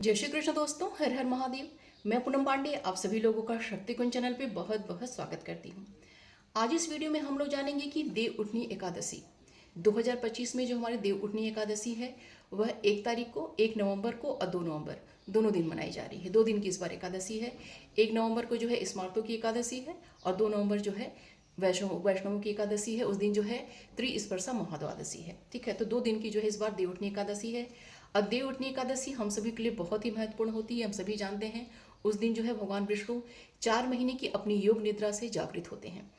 जय श्री कृष्ण दोस्तों, हर हर महादेव। मैं पूनम पांडे आप सभी लोगों का शक्ति कुंज चैनल पे बहुत बहुत स्वागत करती हूँ। आज इस वीडियो में हम लोग जानेंगे कि देव उठनी एकादशी 2025 में जो हमारी देव उठनी एकादशी है वह 1 तारीख को, 1 नवंबर को और 2 नवंबर दोनों दिन मनाई जा रही है। 2 दिन की इस बार एकादशी है। 1 नवंबर को जो है स्मार्तों की एकादशी है और 2 नवंबर जो है वैष्णवों की एकादशी है। उस दिन जो है त्रिस्पर्शा महाद्वादशी है। ठीक है, तो 2 दिन की जो है इस बार देव उठनी एकादशी है। और देव उठनी एकादशी हम सभी के लिए बहुत ही महत्वपूर्ण होती है। हम सभी जानते हैं उस दिन जो है भगवान विष्णु 4 महीने की अपनी योग निद्रा से जागृत होते हैं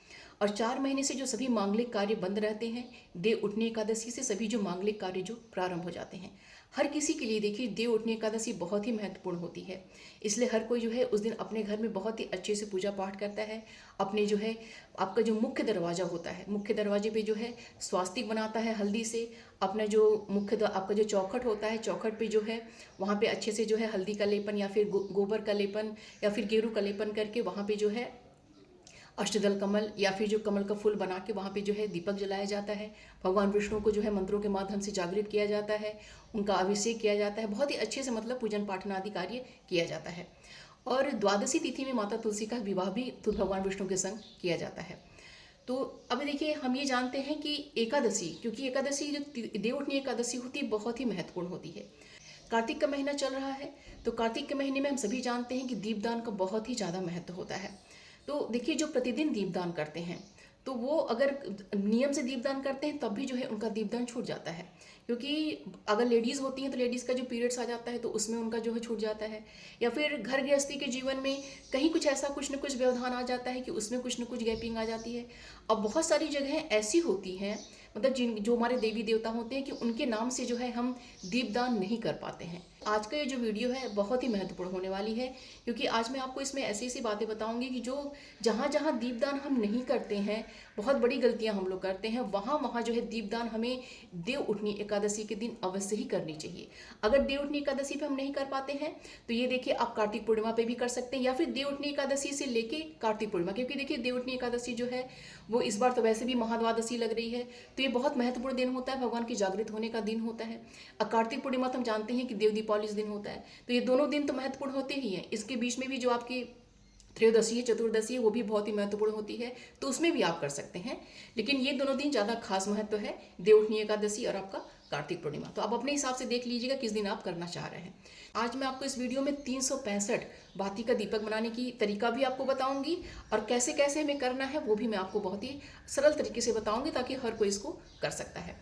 और 4 महीने से जो सभी मांगलिक कार्य बंद रहते हैं, देव उठनी एकादशी से सभी जो मांगलिक कार्य जो प्रारंभ हो जाते हैं। हर किसी के लिए देखिए देव उठनी एकादशी बहुत ही महत्वपूर्ण होती है। इसलिए हर कोई जो है उस दिन अपने घर में बहुत ही अच्छे से पूजा पाठ करता है। अपने जो है आपका जो मुख्य दरवाज़ा होता है, मुख्य दरवाजे पे जो है स्वास्तिक बनाता है हल्दी से। अपना जो आपका जो चौखट होता है, चौखट पे जो है वहाँ पे अच्छे से जो है हल्दी का लेपन या फिर गोबर का लेपन या फिर गेरू का लेपन करके वहाँ पे जो है अष्टदल कमल या फिर जो कमल का फूल बना के वहाँ पे जो है दीपक जलाया जाता है। भगवान विष्णु को जो है मंत्रों के माध्यम से जागृत किया जाता है, उनका अभिषेक किया जाता है। बहुत ही अच्छे से मतलब पूजन पाठन आदि कार्य किया जाता है। और द्वादशी तिथि में माता तुलसी का विवाह भी तो भगवान विष्णु के संग किया जाता है। तो अभी देखिए हम ये जानते हैं कि एकादशी, क्योंकि एकादशी जो देव उठनी एकादशी होती है बहुत ही महत्वपूर्ण होती है। कार्तिक का महीना चल रहा है, तो कार्तिक के महीने में हम सभी जानते हैं कि दीपदान का बहुत ही ज़्यादा महत्व होता है। तो देखिए जो प्रतिदिन दीपदान करते हैं तो वो अगर नियम से दीपदान करते हैं तब भी जो है उनका दीपदान छूट जाता है। क्योंकि अगर लेडीज़ होती हैं तो लेडीज़ का जो पीरियड्स आ जाता है तो उसमें उनका जो है छूट जाता है। या फिर घर गृहस्थी के जीवन में कहीं कुछ ऐसा कुछ न कुछ व्यवधान आ जाता है कि उसमें कुछ न कुछ गैपिंग आ जाती है। अब बहुत सारी जगहें ऐसी होती हैं, मतलब जो हमारे देवी देवता होते हैं कि उनके नाम से जो है हम दीपदान नहीं कर पाते हैं। आज का ये जो वीडियो है बहुत ही महत्वपूर्ण होने वाली है, क्योंकि आज मैं आपको इसमें ऐसी ऐसी बातें बताऊंगी कि जो जहाँ जहाँ दीपदान हम नहीं करते हैं, बहुत बड़ी गलतियाँ हम लोग करते हैं, वहाँ वहाँ जो है दीपदान हमें देव उठनी एकादशी के दिन अवश्य ही करनी चाहिए। अगर देव उठनी एकादशी पे हम नहीं कर पाते हैं तो ये देखिए आप कार्तिक पूर्णिमा पे भी कर सकते हैं, या फिर देव उठनी एकादशी से लेके कार्तिक पूर्णिमा, क्योंकि देखिए देव उठनी एकादशी जो है वो इस बार तो वैसे भी महाद्वादशी लग रही है, तो ये बहुत महत्वपूर्ण दिन होता है, भगवान के जागृत होने का दिन होता है। और कार्तिक पूर्णिमा तो हम जानते हैं कि देव दीपावली दिन होता है, तो ये दोनों दिन तो महत्वपूर्ण होते ही हैं। इसके बीच में भी जो आपकी त्रयोदशी है, चतुर्दशी है, वो भी बहुत ही महत्वपूर्ण होती है, तो उसमें भी आप कर सकते हैं। लेकिन ये दोनों दिन ज़्यादा खास महत्व है, देव उठनी एकादशी और आपका कार्तिक पूर्णिमा। तो आप अपने हिसाब से देख लीजिएगा किस दिन आप करना चाह रहे हैं। आज मैं आपको इस वीडियो में 365 बाती का दीपक बनाने की तरीका भी आपको बताऊंगी और कैसे कैसे हमें करना है वो भी मैं आपको बहुत ही सरल तरीके से बताऊंगी, ताकि हर कोई इसको कर सकता है।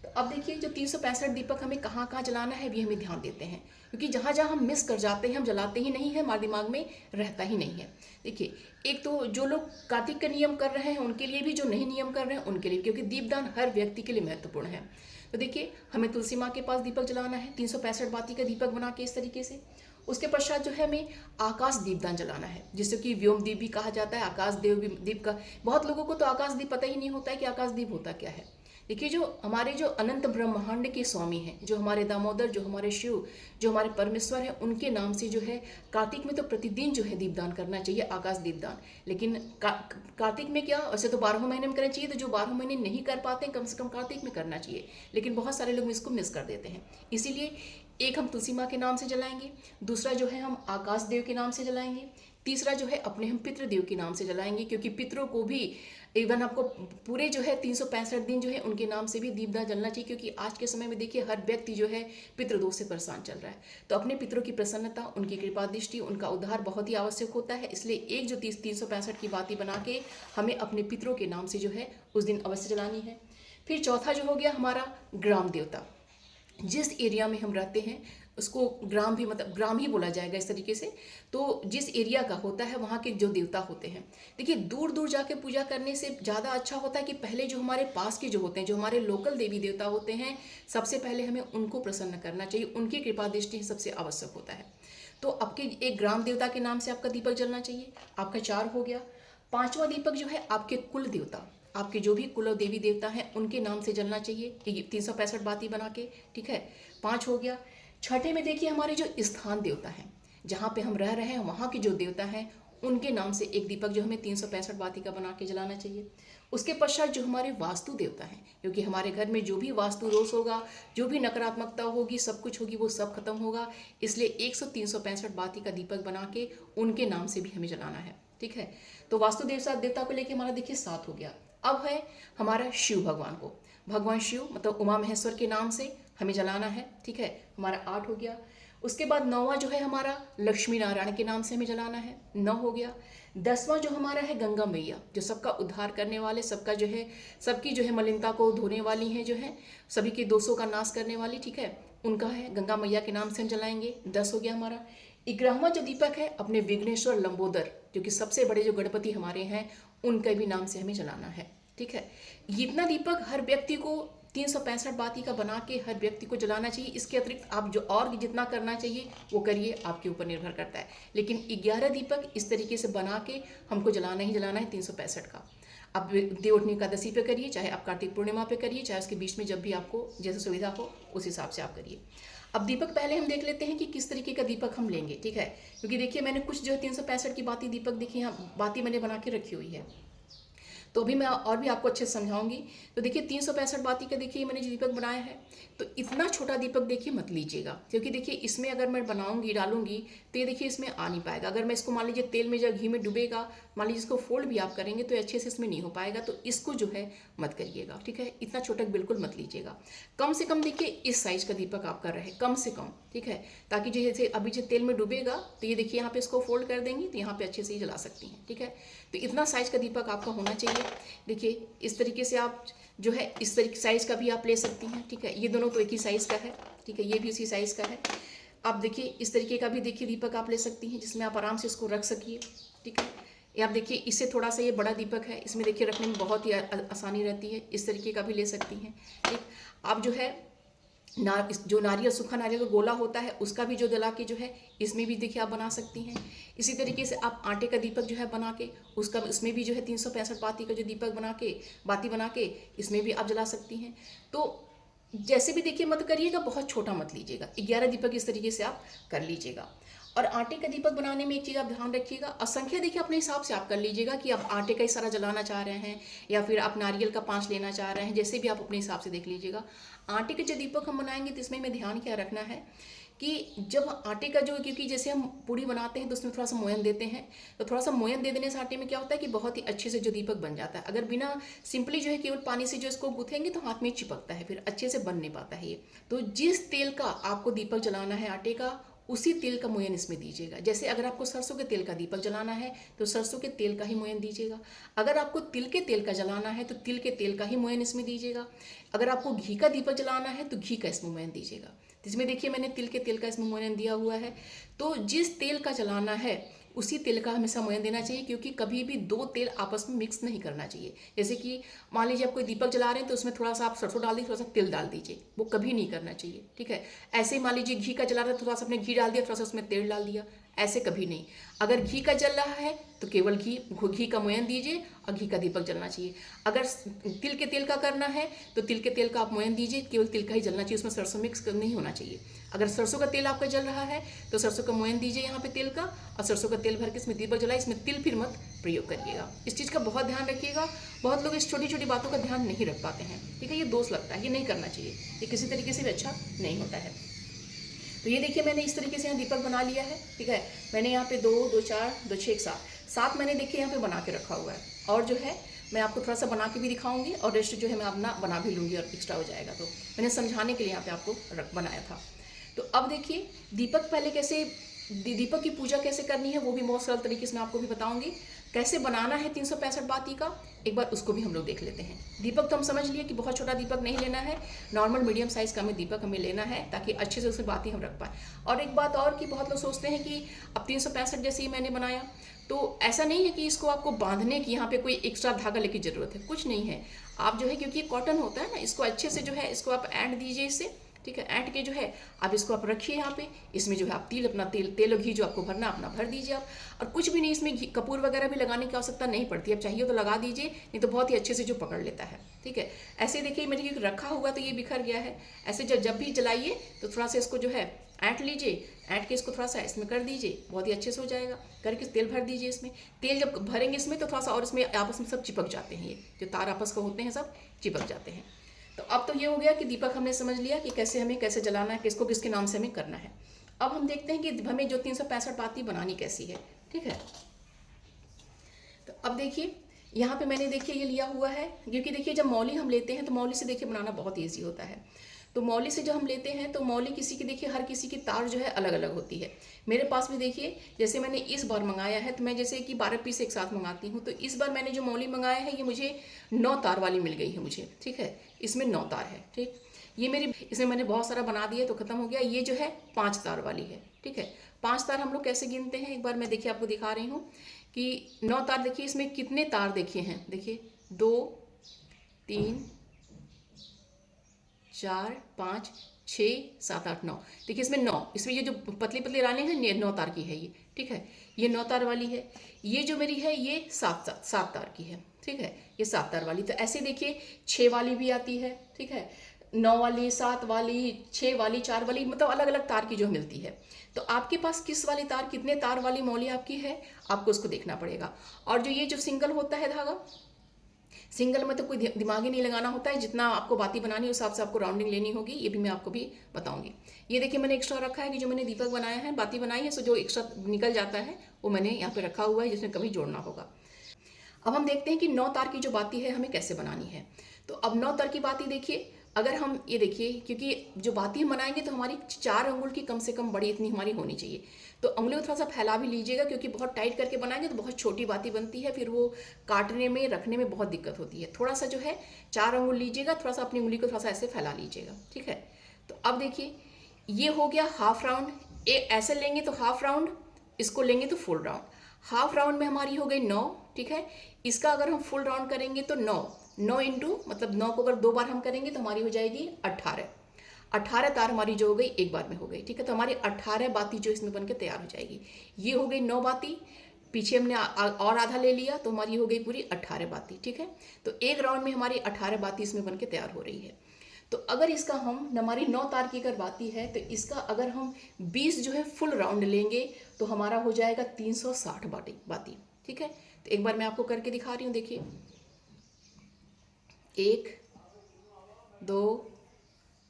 तो अब देखिए जो 365 दीपक हमें कहाँ कहाँ जलाना है भी हमें ध्यान देते हैं, क्योंकि जहाँ जहाँ हम मिस कर जाते हैं, हम जलाते ही नहीं है, हमारे दिमाग में रहता ही नहीं है। देखिए एक तो जो लोग कार्तिक का नियम कर रहे हैं उनके लिए भी, जो नहीं नियम कर रहे हैं उनके लिए, क्योंकि दीपदान हर व्यक्ति के लिए महत्वपूर्ण है। तो देखिए हमें तुलसी माँ के पास दीपक जलाना है, 365 बाती का दीपक बना के इस तरीके से। उसके पश्चात जो है हमें आकाश दीपदान जलाना है, जिससे कि व्योम दीप भी कहा जाता है। आकाश देव दीप का बहुत लोगों को तो आकाश दीप पता ही नहीं होता है कि आकाश दीप होता क्या है। देखिए जो हमारे जो अनंत ब्रह्मांड के स्वामी हैं, जो हमारे दामोदर, जो हमारे शिव, जो हमारे परमेश्वर हैं, उनके नाम से जो है कार्तिक में तो प्रतिदिन जो है दीपदान करना चाहिए, आकाश दीपदान। लेकिन कार्तिक में क्या, वैसे तो 12 महीने में करना चाहिए, तो जो 12 महीने नहीं कर पाते हैं कम से कम कार्तिक में करना चाहिए। लेकिन बहुत सारे लोग इसको मिस कर देते हैं। इसीलिए एक हम तुलसी माँ के नाम से जलाएंगे, दूसरा जो है हम आकाश देव के नाम से जलाएंगे, तीसरा जो है अपने हम पितृदेव के नाम से जलाएंगे, क्योंकि पितरों को भी इवन आपको पूरे जो है 365 दिन जो है उनके नाम से भी दीपदान जलना चाहिए। क्योंकि आज के समय में देखिए हर व्यक्ति जो है पितृदोष से परेशान चल रहा है, तो अपने पितरों की प्रसन्नता, उनकी कृपा दृष्टि, उनका उद्धार बहुत ही आवश्यक होता है। इसलिए एक जो 365 की बाती बना के हमें अपने पितरों के नाम से जो है उस दिन अवश्य जलानी है। फिर चौथा जो हो गया हमारा ग्राम देवता। जिस एरिया में हम रहते हैं उसको ग्राम भी, मतलब ग्राम ही बोला जाएगा इस तरीके से। तो जिस एरिया का होता है वहाँ के जो देवता होते हैं, देखिए दूर दूर जाके पूजा करने से ज़्यादा अच्छा होता है कि पहले जो हमारे पास के जो होते हैं, जो हमारे लोकल देवी देवता होते हैं, सबसे पहले हमें उनको प्रसन्न करना चाहिए, उनकी कृपा दृष्टि सबसे आवश्यक होता है। तो आपके एक ग्राम देवता के नाम से आपका दीपक जलना चाहिए, आपका 4 हो गया। पांचवा दीपक जो है आपके कुल देवता, आपके जो भी कुल देवी देवता हैं उनके नाम से जलना चाहिए, 365 बाती बना के, ठीक है। 5 हो गया। छठे में देखिए हमारे जो स्थान देवता हैं, जहाँ पे हम रह रहे हैं वहाँ के जो देवता हैं उनके नाम से एक दीपक जो हमें 365 बाती का बना के जलाना चाहिए। उसके पश्चात जो हमारे वास्तु देवता हैं, क्योंकि हमारे घर में जो भी वास्तु दोष होगा, जो भी नकारात्मकता होगी, सब कुछ होगी, वो सब खत्म होगा। इसलिए 365 बाती का दीपक बना के उनके नाम से भी हमें जलाना है। ठीक है, तो वास्तु देवता को लेके हमारा देखिए 7 हो गया। अब है हमारा शिव भगवान को, भगवान शिव मतलब उमा महेश्वर के नाम से हमें जलाना है। ठीक है, हमारा 8 हो गया। उसके बाद 9वां जो है हमारा लक्ष्मी नारायण के नाम से हमें जलाना है, 9 हो गया। 10वां जो हमारा है गंगा मैया, जो सबका उद्धार करने वाले, सबका जो है सबकी जो है मलिनता को धोने वाली हैं, जो है सभी के दोषों का नाश करने वाली। ठीक है, उनका है गंगा मैया के नाम से हम जलाएंगे, 10 हो गया हमारा। 11वां जो दीपक है अपने विघ्नेश्वर लंबोदर, जो कि सबसे बड़े जो गणपति हमारे हैं, उनके भी नाम से हमें जलाना है। ठीक है, इतना दीपक हर व्यक्ति को 365 बाती का बना के हर व्यक्ति को जलाना चाहिए। इसके अतिरिक्त आप जो और जितना करना चाहिए वो करिए, आपके ऊपर निर्भर करता है। लेकिन 11 दीपक इस तरीके से बना के हमको जलाना ही जलाना है 365 का। अब देवउठनी एकादशी पे करिए, चाहे आप कार्तिक पूर्णिमा पे करिए, चाहे उसके बीच में जब भी आपको जैसे सुविधा हो उस हिसाब से आप करिए। अब दीपक पहले हम देख लेते हैं कि किस तरीके का दीपक हम लेंगे। ठीक है, क्योंकि देखिए मैंने कुछ जो है 365 की बाती दीपक देखिए यहाँ बाती मैंने बना के रखी हुई है, तो अभी मैं और भी आपको अच्छे से समझाऊंगी। तो देखिए 365 बाती का देखिए मैंने जो दीपक बनाया है, तो इतना छोटा दीपक देखिए मत लीजिएगा, क्योंकि देखिए इसमें अगर मैं बनाऊंगी डालूंगी तो ये देखिए इसमें आ नहीं पाएगा। अगर मैं इसको मान लीजिए तेल में या घी में डूबेगा, मान लीजिए इसको फोल्ड भी आप करेंगे तो अच्छे से इसमें नहीं हो पाएगा, तो इसको जो है मत करिएगा। ठीक है, इतना छोटा बिल्कुल मत लीजिएगा। कम से कम देखिए इस साइज का दीपक आप कर रहे हैं, कम से कम। ठीक है, ताकि जैसे अभी जो तेल में डूबेगा तो ये देखिए यहाँ पे इसको फोल्ड कर देंगी तो यहाँ पे अच्छे से ही जला सकती हैं। ठीक है, तो इतना साइज का दीपक आपका होना चाहिए। देखिए इस तरीके से आप जो है इस तरीके साइज का भी आप ले सकती हैं। ठीक है, ये दोनों तो एक ही साइज का है। ठीक है, ये भी उसी साइज का है। आप देखिए इस तरीके का भी देखिए दीपक आप ले सकती हैं, जिसमें आप आराम से इसको रख सकिए। ठीक है, ये आप देखिए इससे थोड़ा सा ये बड़ा दीपक है, इसमें देखिए रखने में बहुत ही आसानी रहती है। इस तरीके का भी ले सकती हैं। ठीक, आप जो है जो नारियल सूखा नारियल का गोला होता है उसका भी जो जला के जो है इसमें भी देखिए आप बना सकती हैं। इसी तरीके से आप आटे का दीपक जो है बना के उसका इसमें भी जो है 365 बाती का जो दीपक बाती बना के इसमें भी आप जला सकती हैं। तो जैसे भी देखिए मत करिएगा, बहुत छोटा मत लीजिएगा। 11 दीपक इस तरीके से आप कर लीजिएगा। और आटे का दीपक बनाने में एक चीज़ आप ध्यान रखिएगा, असंख्य देखिए अपने हिसाब से आप कर लीजिएगा कि आप आटे का ही सारा जलाना चाह रहे हैं या फिर आप नारियल का 5 लेना चाह रहे हैं, जैसे भी आप अपने हिसाब से देख लीजिएगा। आटे के जो दीपक हम बनाएंगे तो इसमें हमें ध्यान क्या रखना है कि जब आटे का जो, क्योंकि जैसे हम पूड़ी बनाते हैं तो उसमें थोड़ा सा मोयन देते हैं, तो थोड़ा सा मोयन दे देने से आटे में क्या होता है कि बहुत ही अच्छे से जो दीपक बन जाता है। अगर बिना सिंपली जो है केवल पानी से जो इसको गूंथेंगे तो हाथ में चिपकता है, फिर अच्छे से बन नहीं पाता है ये। तो जिस तेल का आपको दीपक जलाना है आटे का, उसी तेल का मोयन इसमें दीजिएगा। जैसे अगर आपको सरसों के तेल का दीपक जलाना है तो सरसों के तेल का ही मोयन दीजिएगा। अगर आपको तिल के तेल का जलाना है तो तिल के तेल का ही मोयन इसमें दीजिएगा। अगर आपको घी का दीपक जलाना है तो घी का इसमें मोयन दीजिएगा। इसमें देखिए मैंने तिल के तेल का इसमें मोयन दिया हुआ है। तो जिस तेल का जलाना है उसी तेल का हमेशा मोयन देना चाहिए, क्योंकि कभी भी 2 तेल आपस में मिक्स नहीं करना चाहिए। जैसे कि मान लीजिए आप कोई दीपक जला रहे हैं तो उसमें थोड़ा सा आप सरसों डाल दीजिए, थोड़ा सा तिल डाल दीजिए, वो कभी नहीं करना चाहिए। ठीक है, ऐसे ही मान लीजिए घी का जला रहे हैं तो थोड़ा सा आपने घी डाल दिया, थोड़ा सा उसमें तेल डाल दिया, ऐसे कभी नहीं। अगर घी का जल रहा है तो केवल घी का मोयन दीजिए और घी का दीपक जलना चाहिए। अगर तिल के तेल का करना है तो तिल के तेल का आप मोयन दीजिए, केवल तिल का ही जलना चाहिए, उसमें सरसों मिक्स नहीं होना चाहिए। अगर सरसों का तेल आपका जल रहा है तो सरसों का मोयन दीजिए यहाँ पे तेल का, और सरसों का तेल भर के इसमें दीपक जलाए, इसमें तिल फिर मत प्रयोग करिएगा। इस चीज़ का बहुत ध्यान रखिएगा। बहुत लोग इस छोटी छोटी बातों का ध्यान नहीं रख पाते हैं। ठीक है, ये दोष लगता है, ये नहीं करना चाहिए, ये किसी तरीके से भी अच्छा नहीं होता है। तो ये देखिए मैंने इस तरीके से यहाँ दीपक बना लिया है। ठीक है, मैंने यहाँ पे 2 2 4 2 6 7 मैंने देखिए यहाँ पे बना के रखा हुआ है। और जो है मैं आपको थोड़ा सा बना के भी दिखाऊंगी और रेस्ट जो है मैं अपना बना भी लूँगी और एक्स्ट्रा हो जाएगा, तो मैंने समझाने के लिए यहाँ पे आपको बनाया था। तो अब देखिए दीपक पहले कैसे, दीपक की पूजा कैसे करनी है वो भी बहुत सरल तरीके से मैं आपको भी बताऊंगी। कैसे बनाना है 365 बाती का, एक बार उसको भी हम लोग देख लेते हैं। दीपक तो हम समझ लिए कि बहुत छोटा दीपक नहीं लेना है, नॉर्मल मीडियम साइज का हमें दीपक हमें लेना है ताकि अच्छे से उसमें बातें हम रख पाए। और एक बात और कि बहुत लोग सोचते हैं कि अब 365 जैसे ही मैंने बनाया तो ऐसा नहीं है कि इसको आपको बांधने की यहाँ पे कोई एक्स्ट्रा धागा लेने की जरूरत है, कुछ नहीं है। आप जो है क्योंकि कॉटन होता है ना, इसको अच्छे से जो है इसको आप ऐंठ दीजिए इससे। ठीक है, ऐंठ के जो है आप इसको आप रखिए यहाँ पे, इसमें जो है आप अपना तेल और घी जो आपको भरना अपना भर दीजिए आप। और कुछ भी नहीं, इसमें घी कपूर वगैरह भी लगाने की आवश्यकता नहीं पड़ती, अब चाहिए तो लगा दीजिए, नहीं तो बहुत ही अच्छे से जो पकड़ लेता है। ठीक है, ऐसे देखिए मैंने रखा हुआ तो ये बिखर गया है। ऐसे जब भी जलाइए तो थोड़ा सा इसको जो है ऐंठ लीजिए, ऐंठ के इसको थोड़ा सा इसमें कर दीजिए, बहुत ही अच्छे से हो जाएगा। करके तेल भर दीजिए इसमें। तेल जब भरेंगे इसमें तो थोड़ा सा और इसमें आपस में सब चिपक जाते हैं, ये जो तार आपस में होते हैं सब चिपक जाते हैं। तो अब तो ये हो गया कि दीपक हमने समझ लिया कि कैसे हमें कैसे जलाना है, किसको किसके नाम से हमें करना है। अब हम देखते हैं कि हमें जो 365 बाती बनानी कैसी है, ठीक है। तो अब देखिए यहाँ पे मैंने देखिए ये लिया हुआ है, क्योंकि देखिए जब मौली हम लेते हैं तो मौली से देखिए बनाना बहुत ईजी होता है। तो मौली से जब हम लेते हैं तो मौली किसी की देखिए हर किसी की तार जो है अलग अलग होती है। मेरे पास भी देखिए जैसे मैंने इस बार मंगाया है तो मैं जैसे कि 12 पीस एक साथ मंगाती हूँ, तो इस बार मैंने जो मौली मंगाया है ये मुझे 9 तार वाली मिल गई है मुझे, ठीक है। इसमें 9 तार है, ठीक। ये मेरी इसमें मैंने बहुत सारा बना दिया तो ख़त्म हो गया। ये जो है 5 तार वाली है, ठीक है। 5 तार हम लोग कैसे गिनते हैं, एक बार मैं देखिए आपको दिखा रही हूँ कि 9 तार देखिए इसमें कितने तार देखिए हैं, देखिए 2 3 4 5 6 7 8 9। देखिए इसमें 9, इसमें ये जो पतली पतली रानी है ये 9 तार की है ये, ठीक है। ये 9 तार वाली है। ये जो मेरी है ये 7 तार की है, ठीक है। ये 7 तार वाली। तो ऐसे देखिए 6 वाली भी आती है, ठीक है। 9 वाली, 7 वाली, 6 वाली, 4 वाली, मतलब अलग अलग तार की जो मिलती है। तो आपके पास किस वाली तार, कितने तार वाली मौली आपकी है, आपको उसको देखना पड़ेगा। और जो ये जो सिंगल होता है धागा, सिंगल में तो कोई दिमाग ही नहीं लगाना होता है, जितना आपको बाती बनानी है उस हिसाब से आपको राउंडिंग लेनी होगी, ये भी मैं आपको भी बताऊंगी। ये देखिए मैंने एक्स्ट्रा रखा है कि जो मैंने दीपक बनाया है, बाती बनाई है, सो जो एक्स्ट्रा निकल जाता है वो मैंने यहाँ पे रखा हुआ है, जिसमें कभी जोड़ना होगा। अब हम देखते हैं कि 9 तार की जो बाती है हमें कैसे बनानी है। तो अब 9 तार की बाती देखिए, अगर हम ये देखिए, क्योंकि जो बाती हम बनाएंगे तो हमारी 4 अंगुल की कम से कम बड़ी इतनी हमारी होनी चाहिए। तो उंगलियों को थोड़ा सा फैला भी लीजिएगा, क्योंकि बहुत टाइट करके बनाएंगे तो बहुत छोटी बाती बनती है, फिर वो काटने में रखने में बहुत दिक्कत होती है। थोड़ा सा जो है 4 अंगुल लीजिएगा, थोड़ा सा अपनी उंगली को थोड़ा सा ऐसे फैला लीजिएगा, ठीक है। तो अब देखिए ये हो गया हाफ राउंड। ऐसे लेंगे तो हाफ राउंड, इसको लेंगे तो फुल राउंड। हाफ राउंड में हमारी हो गई 9, ठीक है। इसका अगर हम फुल राउंड करेंगे तो 9 इंटू मतलब 9 को अगर 2 बार हम करेंगे तो हमारी हो जाएगी 18 तार हमारी जो हो गई एक बार में हो गई, ठीक है। तो हमारी 18 बाती जो इसमें बनके तैयार हो जाएगी। ये हो गई 9 बाती, पीछे हमने और आधा ले लिया तो हमारी हो गई पूरी 18 बाती, ठीक है। तो एक राउंड में हमारी 18 बाती इसमें बनके तैयार हो रही है। तो अगर इसका हम हमारी 9 तार की अगर बाती है तो इसका अगर हम 20 जो है फुल राउंड लेंगे तो हमारा हो जाएगा 360 बाती, ठीक है। तो एक बार मैं आपको करके दिखा रही हूँ, देखिए 1 2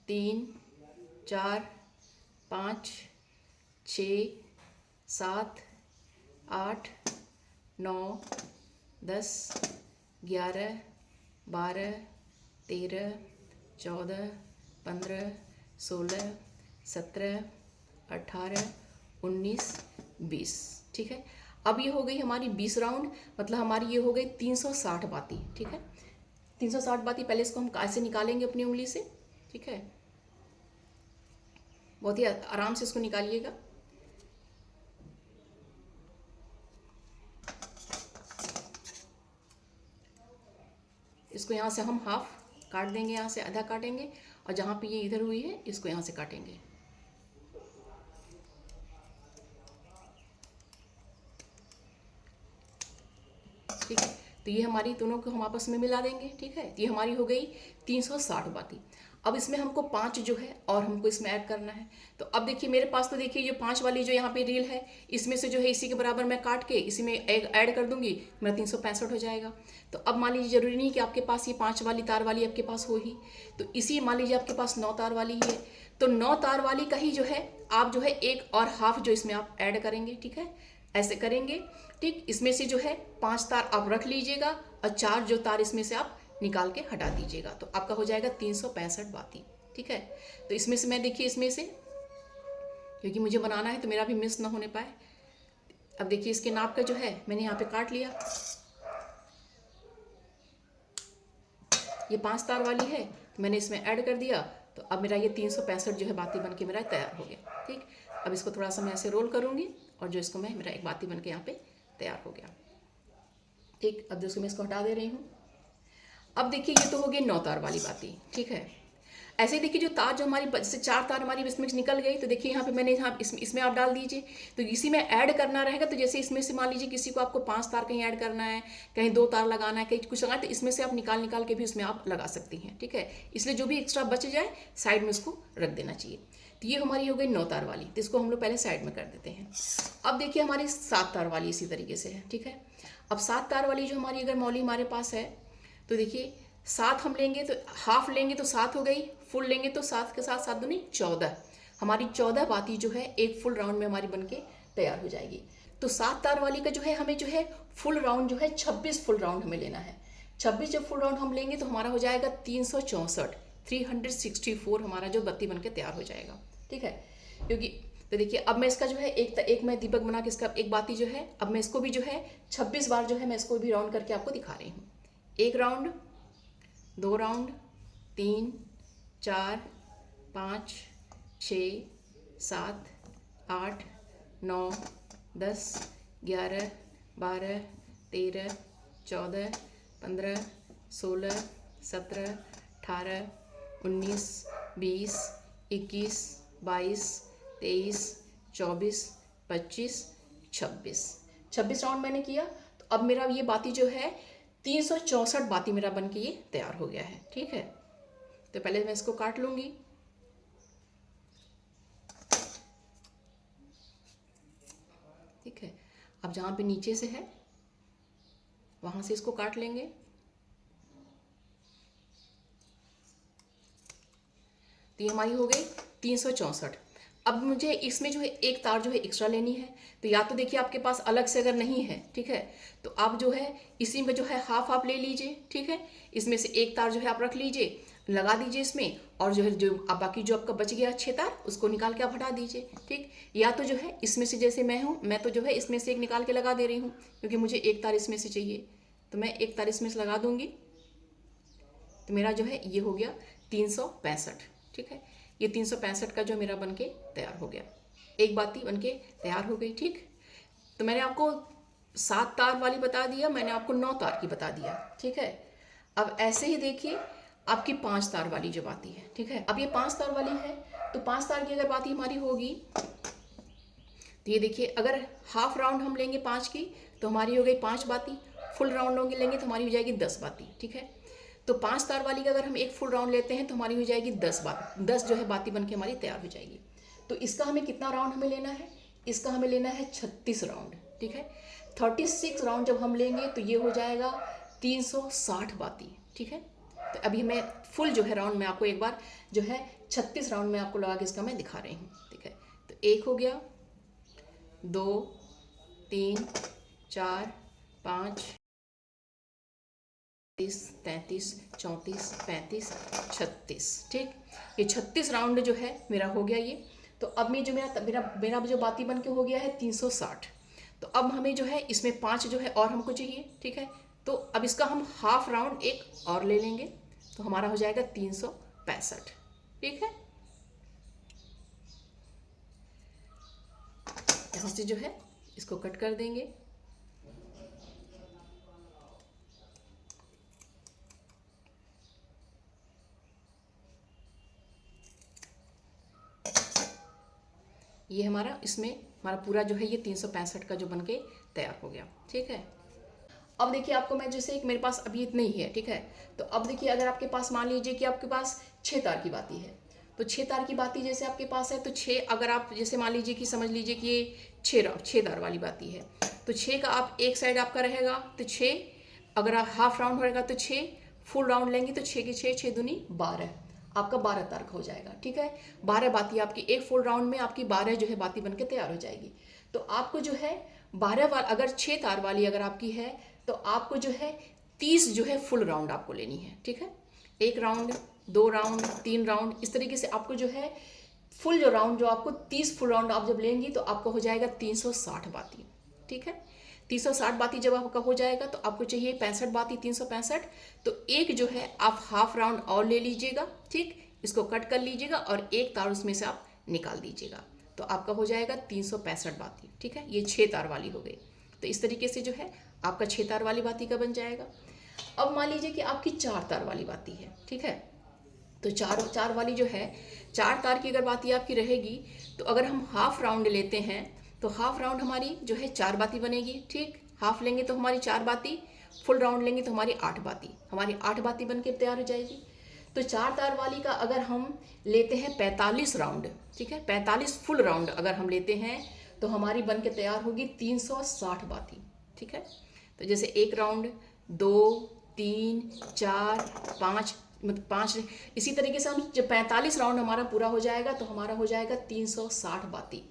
3 4 5 6 7 8 9 10 11 12 13 14 15 16 17 18 19 20, ठीक है। अब ये हो गई हमारी 20 राउंड, मतलब हमारी ये हो गई 360 बाती, ठीक है। 360 बाती। पहले इसको हम कैसे निकालेंगे अपनी उंगली से, ठीक है। बहुत ही आराम से इसको निकालिएगा। इसको यहाँ से हम हाफ काट देंगे, यहाँ से आधा काटेंगे, और जहाँ पे ये इधर हुई है इसको यहाँ से काटेंगे। ठीक है। तो ये हमारी दोनों को हम आपस में मिला देंगे, ठीक है। ये हमारी हो गई 360 बाती। अब इसमें हमको 5 जो है और हमको इसमें ऐड करना है। तो अब देखिए मेरे पास तो देखिए जो 5 वाली जो यहाँ पे रील है, इसमें से जो है इसी के बराबर मैं काट के इसी में ऐड कर दूंगी, मेरा 365 हो जाएगा। तो अब मान लीजिए जरूरी नहीं कि आपके पास ये 5 वाली तार वाली आपके पास हो ही, तो इसी मान लीजिए आपके पास 9 तार वाली ही है, तो 9 तार वाली का ही जो है आप जो है एक और हाफ जो इसमें आप ऐड करेंगे, ठीक है। ऐसे करेंगे, ठीक। इसमें से जो है 5 तार आप रख लीजिएगा और 4 जो तार इसमें से आप निकाल के हटा दीजिएगा, तो आपका हो जाएगा 365 बाती, ठीक है। तो इसमें से मैं देखिए इसमें से, क्योंकि मुझे बनाना है तो मेरा भी मिस ना होने पाए। अब देखिए इसके नाप का जो है मैंने यहाँ पे काट लिया, ये 5 तार वाली है तो मैंने इसमें ऐड कर दिया, तो अब मेरा ये 365 जो है बाती बन के मेरा तैयार हो गया, ठीक। अब इसको थोड़ा सा मैं ऐसे रोल करूँगी और जो इसको मैं मेरा एक बाती बन के यहाँ पे तैयार हो गया, ठीक। अब दोस्तों मैं इसको हटा दे रही हूँ। अब देखिए ये तो हो गई 9 तार वाली बाती, ठीक है। ऐसे ही देखिए जो तार जो हमारी जैसे 4 तार हमारी इसमें निकल गई, तो देखिए यहाँ पे मैंने यहाँ इसमें आप डाल दीजिए, तो इसी में ऐड करना रहेगा। तो जैसे इसमें से मान लीजिए किसी को आपको 5 तार कहीं ऐड करना है, कहीं 2 तार लगाना है, कहीं कुछ लगाना है, तो इसमें से आप निकाल के भी उसमें आप लगा सकती हैं, ठीक है। इसलिए जो भी एक्स्ट्रा बच जाए साइड में उसको रख देना चाहिए। तो ये हमारी हो गई 9 तार वाली, तो इसको हम लोग पहले साइड में कर देते हैं। अब देखिए हमारी 7 तार वाली इसी तरीके से है, ठीक है। अब 7 तार वाली जो हमारी अगर मौली हमारे पास है, तो देखिए 7 हम लेंगे तो हाफ लेंगे तो 7 हो गई, फुल लेंगे तो 7 के साथ 7 दूनी 14। हमारी 14 बाती जो है एक फुल राउंड में हमारी बनके तैयार हो जाएगी। तो 7 तार वाली का जो है हमें जो है फुल राउंड जो है 26 फुल राउंड हमें लेना है। 26 जब फुल राउंड हम लेंगे तो हमारा हो जाएगा 364, 364 हमारा जो बत्ती बनके तैयार हो जाएगा, ठीक है। क्योंकि तो देखिए अब मैं इसका जो है एक मैं दीपक बना के इसका एक बाती जो है, अब मैं इसको भी जो है 26 बार जो है मैं इसको भी राउंड करके आपको दिखा रही हूँ। 1 राउंड, 2 राउंड, 3, 4, 5, 6, 7, 8, 9, 10, 11, 12, 13, 14, 15, 16, 17, 18, 19, 20, 21, 22, 23, 24, 25, 26 राउंड मैंने किया। तो अब मेरा ये बाती जो है 364 बाती मेरा बन के ये तैयार हो गया है, ठीक है। तो पहले मैं इसको काट लूंगी। ठीक है, अब जहाँ पे नीचे से है वहाँ से इसको काट लेंगे। तो ये हमारी हो गई 364। अब मुझे इसमें जो है एक तार जो है एक्स्ट्रा लेनी है। तो या तो देखिए आपके पास अलग से अगर नहीं है, ठीक है, तो आप जो है इसी में जो है हाफ आप ले लीजिए, ठीक है। इसमें से एक तार जो है आप रख लीजिए, लगा दीजिए इसमें, और जो है जो अब बाकी जो आपका बच गया 6 तार उसको निकाल के आप हटा दीजिए, ठीक। या तो जो है इसमें से जैसे मैं हूँ, मैं तो जो है इसमें से एक निकाल के लगा दे रही हूँ क्योंकि मुझे एक तार इसमें से चाहिए, तो मैं एक तार इसमें से लगा दूंगी। तो मेरा जो है ये हो गया 365, ठीक है। ये 365 का जो मेरा बनके तैयार हो गया, एक बाती बनके तैयार हो गई, ठीक। तो मैंने आपको 7 तार वाली बता दिया, मैंने आपको 9 तार की बता दिया, ठीक है। अब ऐसे ही देखिए आपकी 5 तार वाली जो बाती है, ठीक है। अब ये 5 तार वाली है, तो 5 तार की अगर बाती हमारी होगी तो ये देखिए अगर हाफ राउंड हम लेंगे 5 की तो हमारी हो गई 5 बाती, फुल राउंड लेंगे तो हमारी हो जाएगी 10 बाती, ठीक है। तो 5 तार वाली का अगर हम एक फुल राउंड लेते हैं तो हमारी हो जाएगी 10 जो है बाती बनके हमारी तैयार हो जाएगी। तो इसका हमें कितना राउंड हमें लेना है, इसका हमें लेना है 36 राउंड, ठीक है। 36 राउंड जब हम लेंगे तो ये हो जाएगा 360 बाती, ठीक है। तो अभी मैं फुल जो है राउंड में आपको एक बार जो है 36 राउंड में आपको लगा के इसका मैं दिखा रही हूँ, ठीक है। तो 1 हो गया, 2, 3, 4, 5, 33, 34, 35, 36, ठीक। ये 36 राउंड जो है मेरा हो गया ये। तो अब मैं जो मेरा जो बाती बन के हो गया है 360। तो अब हमें जो है इसमें 5 जो है और हमको चाहिए, ठीक है। तो अब इसका हम हाफ राउंड एक और ले लेंगे तो हमारा हो जाएगा 365, ठीक है। यहाँ से जो है इसको कट कर देंगे। ये हमारा इसमें हमारा पूरा जो है ये 365 का जो बनके तैयार हो गया, ठीक है। अब देखिए आपको मैं जैसे एक मेरे पास अभी इतने ही है, ठीक है। तो अब देखिए अगर आपके पास मान लीजिए कि आपके पास 6 तार की बाती है, तो 6 तार की बाती जैसे आपके पास है तो 6 अगर आप जैसे मान लीजिए कि समझ लीजिए कि ये 6 तार वाली बाती है, तो 6 का आप एक साइड आपका रहेगा तो 6, अगर आप हाफ राउंड रहेगा तो 6, फुल राउंड लेंगे तो 6 की 6, 6 दूनी 12, आपका 12 तार का हो जाएगा, ठीक है। 12 बाती आपकी एक फुल राउंड में आपकी 12 जो है बाती बनके तैयार हो जाएगी। तो आपको जो है 12 वाला अगर 6 तार वाली अगर आपकी है तो आपको जो है 30 जो है फुल राउंड आपको लेनी है, ठीक है। 1 राउंड, 2 राउंड, 3 राउंड, इस तरीके से आपको जो है फुल जो राउंड जो आपको 30 फुल राउंड आप जब लेंगी तो आपको हो जाएगा 360 बाती, ठीक है। 360 बाती जब आपका हो जाएगा तो आपको चाहिए 65 बाती, 365। तो एक जो है आप हाफ राउंड और ले लीजिएगा, ठीक। इसको कट कर लीजिएगा और एक तार उसमें से आप निकाल दीजिएगा तो आपका हो जाएगा 365 बाती, ठीक है। ये 6 तार वाली हो गई। तो इस तरीके से जो है आपका 6 तार वाली बाती का बन जाएगा। अब मान लीजिए कि आपकी 4 तार वाली बाती है, ठीक है। तो 4 वाली जो है 4 तार की अगर बाती आपकी रहेगी तो अगर हम हाफ राउंड लेते हैं तो हाफ राउंड हमारी जो है 4 बाती बनेगी, ठीक। हाफ लेंगे तो हमारी 4 बाती, फुल राउंड लेंगे तो हमारी 8 बाती, हमारी 8 बाती बन के तैयार हो जाएगी। तो 4 तार वाली का अगर हम लेते हैं 45 राउंड, ठीक है, 45 फुल राउंड अगर हम लेते हैं तो हमारी बन के तैयार होगी 360 बाती, ठीक है। तो जैसे 1 राउंड, 2, 3, 4, 5, मतलब 5, इसी तरीके से हम जब 45 राउंड हमारा पूरा हो जाएगा तो हमारा हो जाएगा 360 बाती।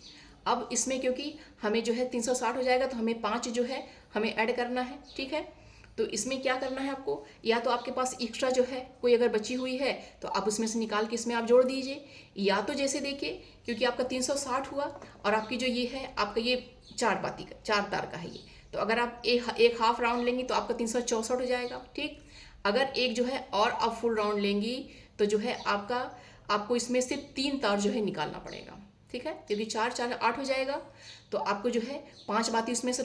अब इसमें क्योंकि हमें जो है 360 हो जाएगा तो हमें 5 जो है हमें ऐड करना है, ठीक है। तो इसमें क्या करना है आपको, या तो आपके पास एक्स्ट्रा जो है कोई अगर बची हुई है तो आप उसमें से निकाल के इसमें आप जोड़ दीजिए, या तो जैसे देखिए क्योंकि आपका 360 हुआ और आपकी जो ये है आपका ये 4 बाती का 4 तार का है ये, तो अगर आप एक हाफ राउंड लेंगी तो आपका 364 हो जाएगा, ठीक। अगर एक जो है और आप फुल राउंड लेंगी तो जो है आपको इसमें से 3 तार जो है निकालना पड़ेगा, ठीक है। यदि 4 4 8 हो जाएगा तो आपको जो है 5 बाती उसमें से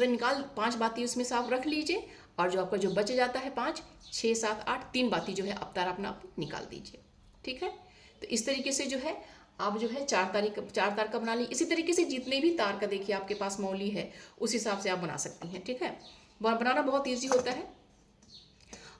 5 बाती उसमें से आप रख लीजिए, और जो आपका जो बच जाता है 5 6 7 8 3 बाती जो है आप तार अपना आप निकाल दीजिए, ठीक है। तो इस तरीके से जो है आप जो है 4 तार का बना ली। इसी तरीके से जितने भी तार का देखिए आपके पास मौली है उस हिसाब से आप बना सकती हैं, ठीक है। बनाना बहुत ईजी होता है।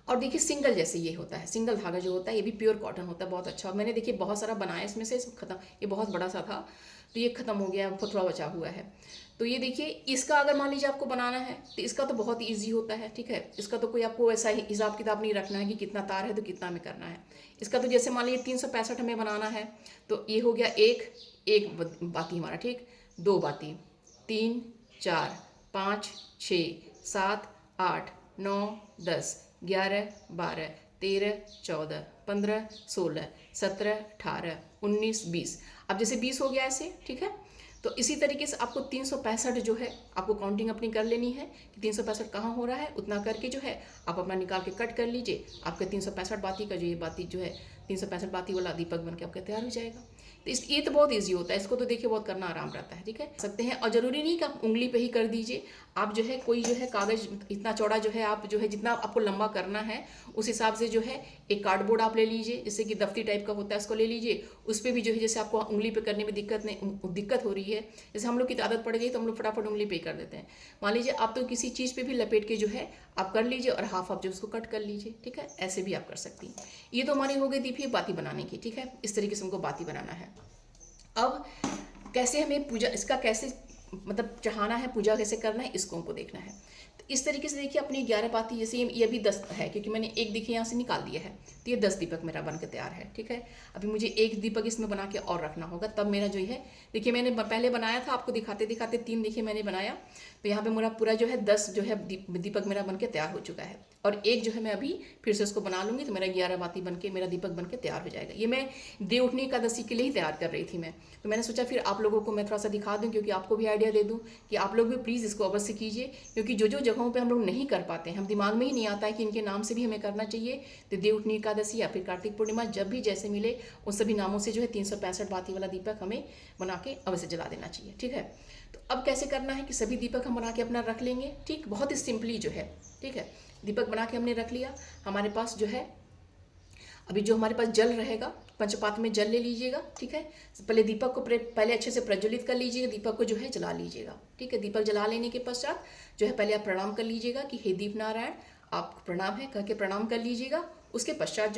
और देखिए सिंगल जैसे ये होता है, सिंगल धागा जो होता है ये भी प्योर कॉटन होता है, बहुत अच्छा। मैंने देखिए बहुत सारा बनाया इसमें से, खत्म, ये बहुत बड़ा सा था तो ये खत्म हो गया, थोड़ा बचा हुआ है। तो ये देखिए इसका अगर मान लीजिए आपको बनाना है तो इसका तो बहुत ईजी होता है, ठीक है। इसका तो कोई आपको ऐसा ही हिसाब किताब नहीं रखना है कि कितना तार है तो कितना हमें करना है। इसका तो जैसे मान लीजिए 365 हमें बनाना है तो ये हो गया एक बाती हमारा, ठीक, 2 बाती, 3 4 5 6 7 8 9 10 11 12 13 14 15 16 17 18 19 20। अब जैसे 20 हो गया ऐसे, ठीक है। तो इसी तरीके से आपको 365 जो है आपको काउंटिंग अपनी कर लेनी है कि 365 कहाँ हो रहा है, उतना करके जो है आप अपना निकाल के कट कर लीजिए। आपका 365 बाती का जो ये बाती जो है 365 बाती वाला दीपक बन के आपका तैयार हो जाएगा। तो ये तो बहुत ईजी होता है, इसको तो देखिए बहुत करना आराम रहता है, ठीक है, सकते हैं। और ज़रूरी नहीं कि आप उंगली पे ही कर दीजिए, आप जो है कोई जो है कागज़ इतना चौड़ा जो है आप जो है जितना आपको लंबा करना है उस हिसाब से जो है एक कार्डबोर्ड आप ले लीजिए, जैसे कि दफ्ती टाइप का होता है उसको ले लीजिए। उस पर भी जो है जैसे आपको उंगली पे करने में दिक्कत हो रही है, जैसे हम लोग की आदत पड़ गई तो हम लोग फटाफट उंगली पे कर देते हैं। मान लीजिए आप तो किसी चीज़ पे भी लपेट के जो है आप कर लीजिए और हाफ आप जो उसको कट कर लीजिए, ठीक है, ऐसे भी आप कर सकती हैं। ये तो हमारी हो गई थी फिर बाती बनाने की, ठीक है। इस तरीके से हमको बाती बनाना है। अब कैसे हमें पूजा इसका कैसे मतलब चढ़ाना है, पूजा कैसे करना है, इसको हमको देखना है। तो इस तरीके से देखिए अपनी 11 बाती, जैसे ये भी 10 है क्योंकि मैंने एक देखिए यहाँ से निकाल दिया है, तो ये 10 दीपक मेरा बन के तैयार है, ठीक है। अभी मुझे एक दीपक इसमें बना के और रखना होगा, तब मेरा जो है देखिए मैंने पहले बनाया था आपको दिखाते दिखाते 3 देखिए मैंने बनाया, तो यहाँ पे मेरा पूरा जो है 10 जो है दीपक मेरा बन के तैयार हो चुका है। और एक जो है मैं अभी फिर से उसको बना लूँगी तो मेरा 11 बाती बन के मेरा दीपक बन के तैयार हो जाएगा। ये मैं देव उठनी एकादशी के लिए ही तैयार कर रही थी मैं, तो मैंने सोचा फिर आप लोगों को मैं थोड़ा सा दिखा दूँ, क्योंकि आपको भी आइडिया दे दूँ कि आप लोग भी प्लीज़ इसको अवश्य कीजिए, क्योंकि जो जो जगहों पे हम लोग नहीं कर पाते हैं, हम दिमाग में ही नहीं आता है कि इनके नाम से भी हमें करना चाहिए, तो देव उठनी एकादशी या फिर कार्तिक पूर्णिमा जब भी जैसे मिले उन सभी नामों से जो है 365 बाती वाला दीपक हमें बना के अवश्य जला देना चाहिए, ठीक है। तो अब कैसे करना है कि सभी दीपक हम बना के अपना रख लेंगे, ठीक, बहुत ही सिंपली जो है, ठीक है। दीपक बना के हमने रख लिया, हमारे पास जो है अभी जो हमारे पास जल रहेगा, पंचपात्र में जल ले लीजिएगा, ठीक है। पहले दीपक को पहले अच्छे से प्रज्वलित कर लीजिएगा, दीपक को जो है जला लीजिएगा, ठीक है। दीपक जला लेने के पश्चात जो है पहले आप प्रणाम कर लीजिएगा कि हे दीप नारायण आपको प्रणाम है कह के प्रणाम कर लीजिएगा। उसके पश्चात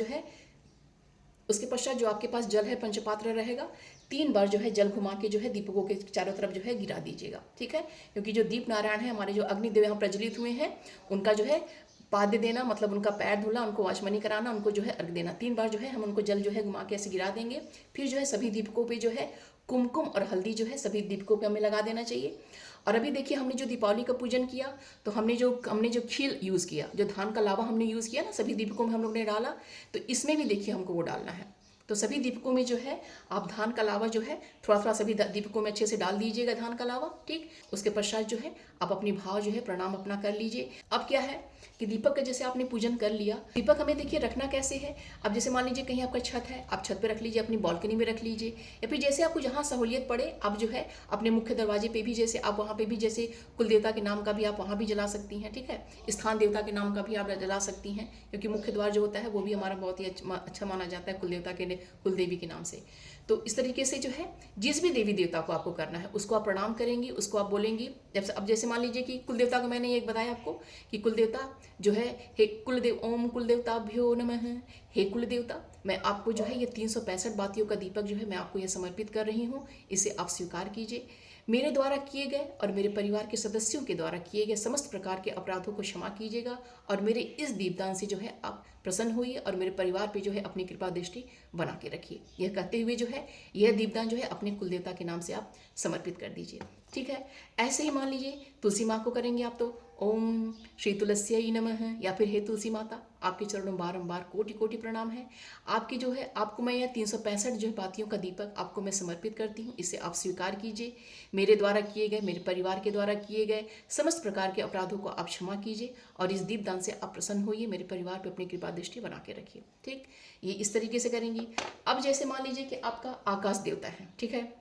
जो आपके पास जल है पंचपात्र रहेगा, 3 बार जो है जल घुमा के जो है दीपकों के चारों तरफ जो है गिरा दीजिएगा, ठीक है। क्योंकि जो दीप नारायण है हमारे जो अग्निदेव यहाँ प्रज्वलित हुए हैं उनका जो है पाद्य देना, मतलब उनका पैर धुला, उनको वाचमनी कराना, उनको जो है अर्घ देना। 3 बार जो है हम उनको जल जो है घुमा के ऐसे गिरा देंगे। फिर जो है सभी दीपकों पे जो है कुमकुम और हल्दी जो है सभी दीपकों पे हमें लगा देना चाहिए। और अभी देखिए हमने जो दीपावली का पूजन किया तो हमने जो खील यूज़ किया, जो धान का लावा हमने यूज़ किया ना, सभी दीपकों में हम लोग ने डाला, तो इसमें भी देखिए हमको वो डालना है। तो सभी दीपकों में जो है आप धान का लावा जो है थोड़ा थोड़ा सभी दीपकों में अच्छे से डाल दीजिएगा धान का लावा, ठीक। उसके पश्चात जो है आप अपनी भाव जो है प्रणाम अपना कर लीजिए। अब क्या है कि दीपक का जैसे आपने पूजन कर लिया, दीपक हमें देखिए रखना कैसे है। अब जैसे मान लीजिए कहीं आपका छत है, आप छत पे रख लीजिए, अपनी बालकनी में रख लीजिए, या फिर जैसे आपको जहाँ सहूलियत पड़े आप जो है अपने मुख्य दरवाजे पे भी, जैसे आप वहाँ पे भी जैसे कुल देवता के नाम का भी आप वहाँ भी जला सकती हैं, ठीक है। स्थान देवता के नाम का भी आप जला सकती हैं, क्योंकि मुख्य द्वार जो होता है वो भी हमारा बहुत ही अच्छा माना जाता है कुल देवता के कुल देवी के नाम से। तो इस तरीके से जो है जिस भी देवी देवता को आपको करना है उसको आप प्रणाम करेंगी, उसको आप बोलेंगी। अब जैसे मान लीजिए कि कुल देवता को मैंने ये बताया आपको कि कुल देवता जो है हे कुलदेव ओम कुल देवताभ्यो नमः, हे कुल देवता, मैं आपको जो है ये 365 बातियों का दीपक जो है मैं आपको ये समर्पित कर रही हूँ। इसे आप स्वीकार कीजिए। मेरे द्वारा किए गए और मेरे परिवार के सदस्यों के द्वारा किए गए समस्त प्रकार के अपराधों को क्षमा कीजिएगा और मेरे इस दीपदान से जो है आप प्रसन्न होइए और मेरे परिवार पे जो है अपनी कृपा दृष्टि बना के रखिए। यह कहते हुए जो है यह दीपदान जो है अपने कुलदेवता के नाम से आप समर्पित कर दीजिए। ठीक है, ऐसे ही मान लीजिए तुलसी माँ को करेंगे आप तो ओम श्री तुलस्यै नमः, या फिर हे तुलसी माता, आपके चरणों बारंबार कोटि कोटि प्रणाम है। आपकी जो है आपको मैं यह 365 जो है बातियों का दीपक आपको मैं समर्पित करती हूँ। इसे आप स्वीकार कीजिए। मेरे द्वारा किए गए, मेरे परिवार के द्वारा किए गए समस्त प्रकार के अपराधों को आप क्षमा कीजिए और इस दीपदान से आप प्रसन्न होइए। मेरे परिवार पर अपनी कृपा दृष्टि बना के रखिए। ठीक, ये इस तरीके से करेंगी। अब जैसे मान लीजिए कि आपका आकाश देवता है, ठीक है,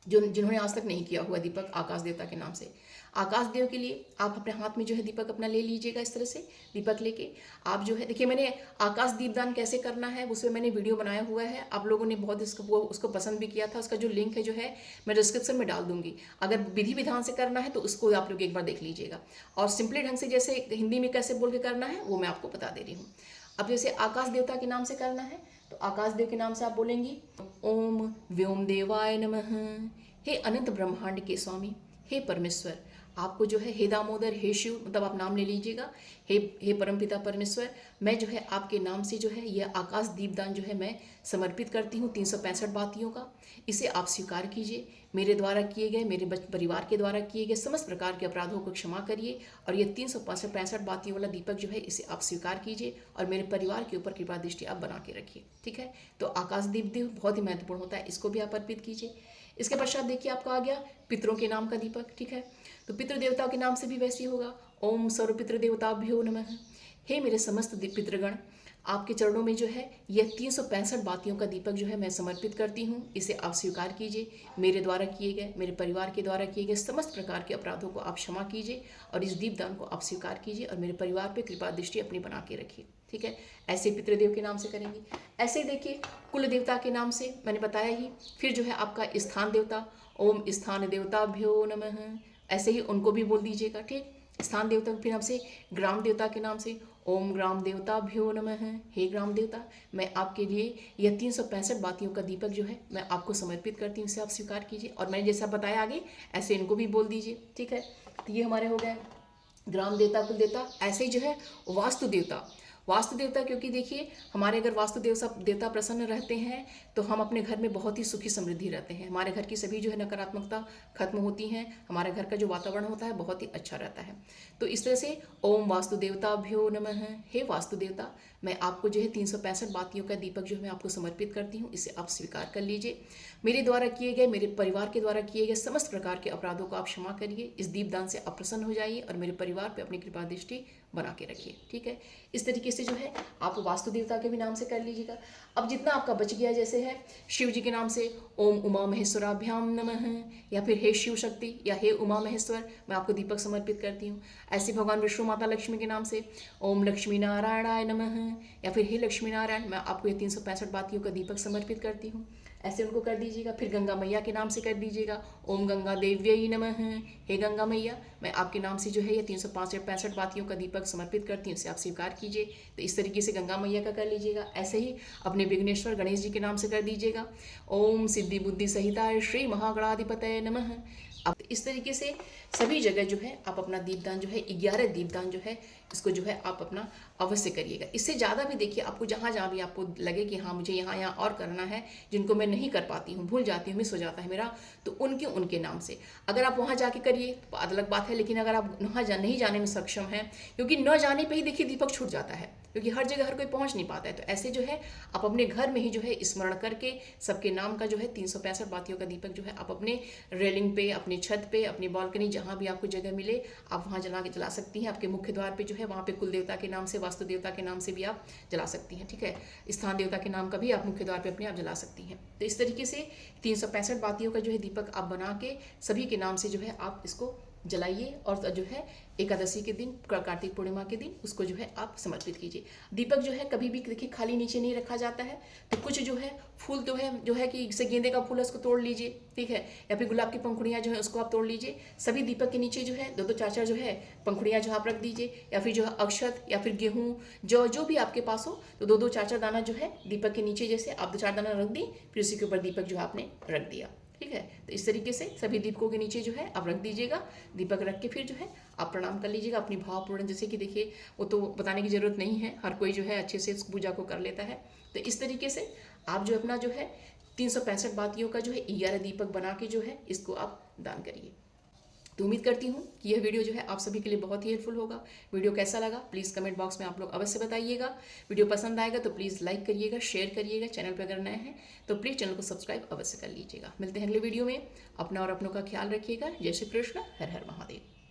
जिन्होंने आज तक नहीं किया हुआ दीपक आकाश देवता के नाम से, आकाश देव के लिए आप अपने हाथ में जो है दीपक अपना ले लीजिएगा। इस तरह से दीपक लेके आप जो है देखिए, मैंने आकाश दीपदान कैसे करना है उसमें मैंने वीडियो बनाया हुआ है। आप लोगों ने बहुत उसको पसंद भी किया था। उसका जो लिंक है जो है मैं डिस्क्रिप्शन में डाल दूंगी। अगर विधि विधान से करना है तो उसको आप लोग एक बार देख लीजिएगा, और सिंपली ढंग से जैसे हिंदी में कैसे बोल के करना है वो मैं आपको बता दे रही हूँ। अब जैसे आकाश देवता के नाम से करना है तो आकाश देव के नाम से आप बोलेंगी ओम व्योम देवाय नमः। हे अनंत ब्रह्मांड के स्वामी, हे परमेश्वर, आपको जो है हे दामोदर, हे शिव, मतलब आप नाम ले लीजिएगा। हे परमपिता परमेश्वर, मैं जो है आपके नाम से जो है यह आकाश दीपदान जो है मैं समर्पित करती हूँ 365 बातियों का। इसे आप स्वीकार कीजिए। मेरे द्वारा किए गए, मेरे परिवार के द्वारा किए गए समस्त प्रकार के अपराधों को क्षमा करिए और ये 365 बातियों वाला दीपक जो है इसे आप स्वीकार कीजिए और मेरे परिवार के ऊपर कृपा दृष्टि आप बना के रखिए। ठीक है, तो आकाश दीप बहुत ही महत्वपूर्ण होता है, इसको भी आप अर्पित कीजिए। इसके पश्चात देखिए आपका आ गया पितरों के नाम का दीपक। ठीक है, तो पितृ देवताओं के नाम से भी वैसे ही होगा ओम सर्व पितृ देवताभ्यो नमः। हे मेरे समस्त पितृगण, आपके चरणों में जो है यह 365 बातियों का दीपक जो है मैं समर्पित करती हूँ। इसे आप स्वीकार कीजिए। मेरे द्वारा किए गए, मेरे परिवार के द्वारा किए गए समस्त प्रकार के अपराधों को आप क्षमा कीजिए और इस दीपदान को आप स्वीकार कीजिए और मेरे परिवार पे कृपा दृष्टि अपनी बना के रखिए। ठीक है, ऐसे पितृदेव के नाम से करेंगे। ऐसे ही देखिए कुल देवता के नाम से मैंने बताया ही। फिर जो है आपका स्थान देवता ओम स्थान देवताभ्यो नमः, ऐसे ही उनको भी बोल दीजिएगा। ठीक, स्थान देवता के नाम से ग्राम देवता के नाम से ओम ग्राम देवताभ्यो नमः। हे ग्राम देवता, मैं आपके लिए यह 365 बातियों का दीपक जो है मैं आपको समर्पित करती हूँ। इसे आप स्वीकार कीजिए और मैंने जैसा बताया आगे ऐसे इनको भी बोल दीजिए। ठीक है, तो ये हमारे हो गए ग्राम देवता, कुल देवता। ऐसे ही जो है वास्तु देवता, वास्तु देवता, क्योंकि देखिए हमारे अगर वास्तु देवता प्रसन्न रहते हैं तो हम अपने घर में बहुत ही सुखी समृद्धि रहते हैं। हमारे घर की सभी जो है नकारात्मकता खत्म होती हैं। हमारे घर का जो वातावरण होता है बहुत ही अच्छा रहता है। तो इस तरह से ओम वास्तु देवताभ्यो नमः। हे वास्तु देवता, मैं आपको जो है 365 बातियों का दीपक जो है मैं आपको समर्पित करती हूँ। इसे आप स्वीकार कर लीजिए। मेरे द्वारा किए गए, मेरे परिवार के द्वारा किए गए समस्त प्रकार के अपराधों को आप क्षमा करिए। इस दीपदान से आप प्रसन्न हो जाइए और मेरे परिवार पर अपनी कृपा दृष्टि बना के रखिए। ठीक है, इस तरीके से जो है आप वास्तु देवता के भी नाम से कर लीजिएगा। अब जितना आपका बच गया, जैसे है शिव जी के नाम से ओम उमा महेश्वराभ्याम नमः, या फिर हे शिव शक्ति या हे उमा महेश्वर, मैं आपको दीपक समर्पित करती हूँ। ऐसे भगवान विष्णु माता लक्ष्मी के नाम से ओम लक्ष्मी नारायणाय नमः, या फिर हे लक्ष्मी नारायण, मैं आपको ये 365 बातियों का दीपक समर्पित करती हूँ। ऐसे उनको कर दीजिएगा। फिर गंगा मैया के नाम से कर दीजिएगा ओम गंगा देव्यै नमः। हे गंगा मैया, मैं आपके नाम से जो है ये 365 बातियों का दीपक समर्पित करती हूँ। इसे आप स्वीकार कीजिए। तो इस तरीके से गंगा मैया का कर लीजिएगा। ऐसे ही अपने विघ्नेश्वर गणेश जी के नाम से कर दीजिएगा ओम सिद्धि बुद्धि सहिताय श्री महागणाधिपतये नमः। अब इस तरीके से सभी जगह जो है आप अपना दीपदान जो है 11 दीपदान जो है इसको जो है आप अपना अवश्य करिएगा। इससे ज़्यादा भी देखिए आपको जहाँ भी आपको लगे कि हाँ मुझे यहाँ और करना है, जिनको मैं नहीं कर पाती हूँ, भूल जाती हूँ, मिस हो जाता है मेरा, तो उनके नाम से अगर आप वहाँ जाके करिए तो अलग बात है। लेकिन अगर आप वहाँ नहीं जाने में सक्षम हैं, क्योंकि न जाने पर ही देखिए दीपक छूट जाता है, क्योंकि हर जगह हर कोई पहुँच नहीं पाता है, तो ऐसे जो है आप अपने घर में ही जो है स्मरण करके सबके नाम का जो है 365 बातियों का दीपक जो है आप अपने रेलिंग पे, अपनी छत पे, अपनी बालकनी, जहाँ भी आपको जगह मिले आप वहाँ जला सकती हैं। आपके मुख्य द्वार पे जो है वहाँ पे कुल देवता के नाम से, वास्तु देवता के नाम से भी आप जला सकती हैं। ठीक है, स्थान देवता के नाम का भी आप मुख्य द्वार पे अपने आप जला सकती हैं। तो इस तरीके से 365 बातियों का जो है दीपक आप बना के सभी के नाम से जो है आप इसको जलाइए और जो है एकादशी के दिन, कार्तिक पूर्णिमा के दिन उसको जो है आप समर्पित कीजिए। दीपक जो है कभी भी देखिए खाली नीचे नहीं रखा जाता है, तो कुछ जो है फूल जो है कि जैसे गेंदे का फूल है उसको तोड़ लीजिए, ठीक है, या फिर गुलाब की पंखुड़ियाँ जो है उसको आप तोड़ लीजिए। सभी दीपक के नीचे जो है दो दो चार चार जो है पंखुड़ियाँ जो आप रख दीजिए, या फिर जो है अक्षत या फिर गेहूँ जो भी आपके पास हो, तो दो दो चार चार दाना जो है दीपक के नीचे जैसे आप दो चार दाना रख दी, फिर उसी के ऊपर दीपक जो है आपने रख दिया, ठीक है। तो इस तरीके से सभी दीपकों के नीचे जो है आप रख दीजिएगा, दीपक रख के फिर जो है आप प्रणाम कर लीजिएगा अपनी भावपूर्ण। जैसे कि देखिए वो तो बताने की जरूरत नहीं है, हर कोई जो है अच्छे से इस पूजा को कर लेता है। तो इस तरीके से आप जो अपना जो है 365 बातियों का जो है 11 दीपक बना के जो है इसको आप दान करिए। तो उम्मीद करती हूँ कि यह वीडियो जो है आप सभी के लिए बहुत ही हेल्पफुल होगा। वीडियो कैसा लगा प्लीज़ कमेंट बॉक्स में आप लोग अवश्य बताइएगा। वीडियो पसंद आएगा तो प्लीज़ लाइक करिएगा, शेयर करिएगा। चैनल पर अगर नए हैं तो प्लीज़ चैनल को सब्सक्राइब अवश्य कर लीजिएगा। मिलते हैं अगले वीडियो में। अपना और अपनों का ख्याल रखिएगा। जय श्री कृष्ण, हर हर महादेव।